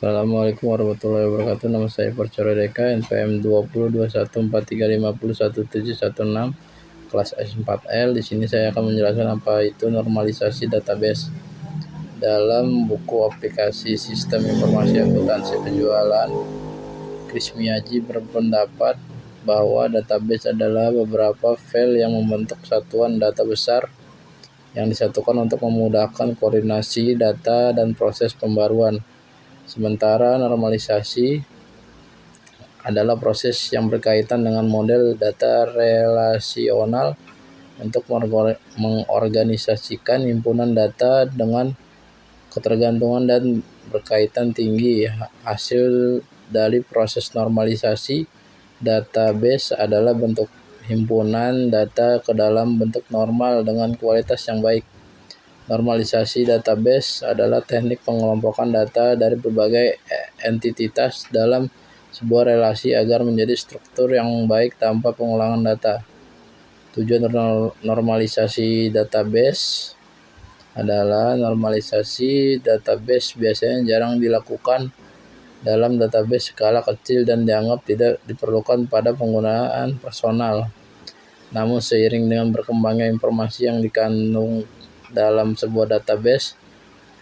Assalamualaikum warahmatullahi wabarakatuh. Nama saya Percoro Deka, NPM 202143501716, kelas S4L. Di sini saya akan menjelaskan apa itu normalisasi database. Dalam buku aplikasi Sistem Informasi Akuntansi Penjualan, Chris Miyaji berpendapat bahwa database adalah beberapa file yang membentuk satuan data besar yang disatukan untuk memudahkan koordinasi data dan proses pembaruan. Sementara normalisasi adalah proses yang berkaitan dengan model data relasional untuk mengorganisasikan himpunan data dengan ketergantungan dan berkaitan tinggi. Hasil dari proses normalisasi database adalah bentuk himpunan data ke dalam bentuk normal dengan kualitas yang baik. Normalisasi database adalah teknik pengelompokan data dari berbagai entitas dalam sebuah relasi agar menjadi struktur yang baik tanpa pengulangan data. Tujuan normalisasi database adalah normalisasi database biasanya jarang dilakukan dalam database skala kecil dan dianggap tidak diperlukan pada penggunaan personal. Namun seiring dengan berkembangnya informasi yang dikandung dalam sebuah database,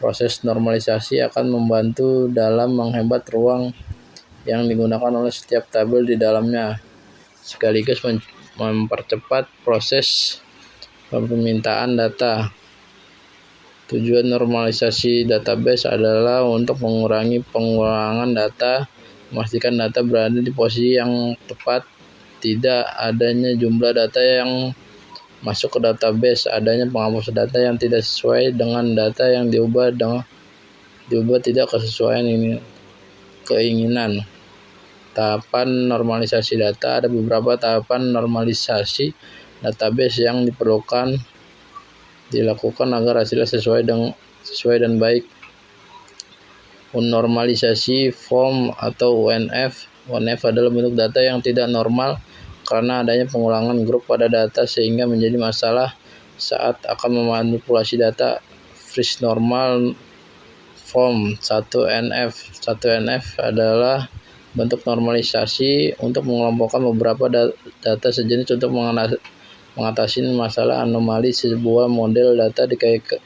proses normalisasi akan membantu dalam menghemat ruang yang digunakan oleh setiap tabel di dalamnya, sekaligus mempercepat proses permintaan data. Tujuan normalisasi database adalah untuk mengurangi pengulangan data, memastikan data berada di posisi yang tepat, tidak adanya jumlah data yang masuk ke database, adanya penghapus data yang tidak sesuai dengan data yang diubah tidak kesesuaian keinginan. Tahapan normalisasi data. Ada beberapa tahapan normalisasi database yang dilakukan agar hasilnya sesuai dan baik. Normalisasi form atau UNF. UNF adalah bentuk data yang tidak normal karena adanya pengulangan grup pada data sehingga menjadi masalah saat akan memanipulasi data. Freeze normal form 1NF. 1NF adalah bentuk normalisasi untuk mengelompokkan beberapa data sejenis untuk mengatasi masalah anomali. Sebuah model data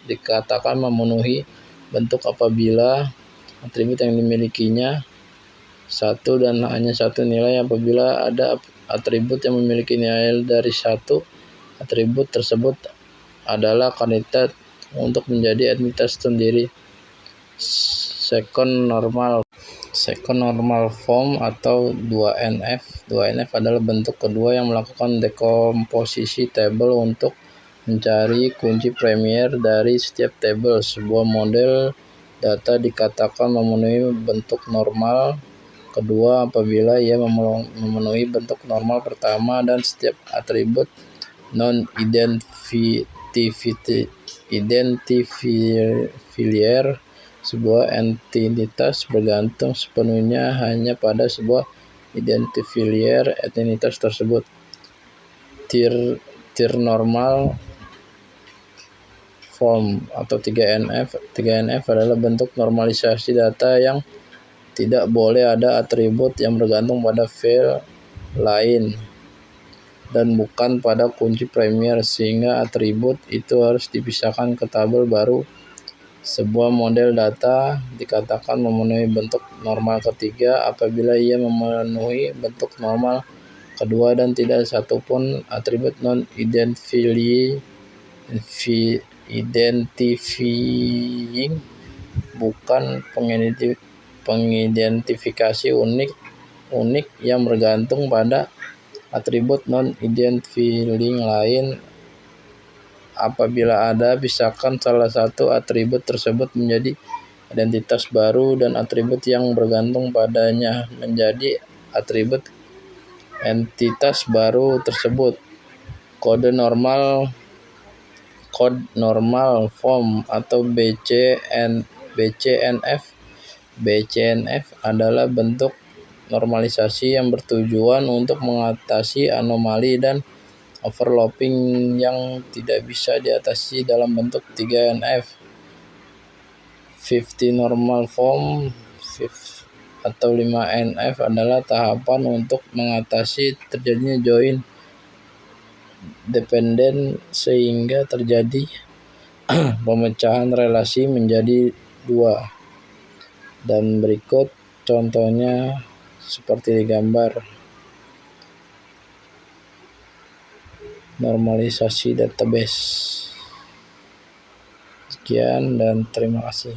dikatakan memenuhi bentuk apabila atribut yang dimilikinya satu dan hanya satu nilai. Apabila ada atribut yang memiliki nilai dari satu, atribut tersebut adalah kandidat untuk menjadi entitas sendiri. Second normal form atau 2NF. 2NF adalah bentuk kedua yang melakukan dekomposisi tabel untuk mencari kunci premier dari setiap tabel. Sebuah model data dikatakan memenuhi bentuk normal kedua apabila ia memenuhi bentuk normal pertama dan setiap atribut non-identifier sebuah entitas bergantung sepenuhnya hanya pada sebuah identifier entitas tersebut. Third normal form atau 3NF. 3NF adalah bentuk normalisasi data yang tidak boleh ada atribut yang bergantung pada file lain dan bukan pada kunci premier, sehingga atribut itu harus dipisahkan ke tabel baru. Sebuah model data dikatakan memenuhi bentuk normal ketiga apabila ia memenuhi bentuk normal kedua dan tidak satupun atribut non-identifying bukan pengidentifikasi unik yang bergantung pada atribut non-identifying lain. Apabila ada, pisahkan salah satu atribut tersebut menjadi identitas baru dan atribut yang bergantung padanya menjadi atribut entitas baru tersebut. Kode normal form atau BCNF. BCNF adalah bentuk normalisasi yang bertujuan untuk mengatasi anomali dan overlapping yang tidak bisa diatasi dalam bentuk 3NF. 50 normal form atau 5NF adalah tahapan untuk mengatasi terjadinya join dependent sehingga terjadi pemecahan relasi menjadi dua. Dan berikut contohnya seperti digambar. Normalisasi database. Sekian dan terima kasih.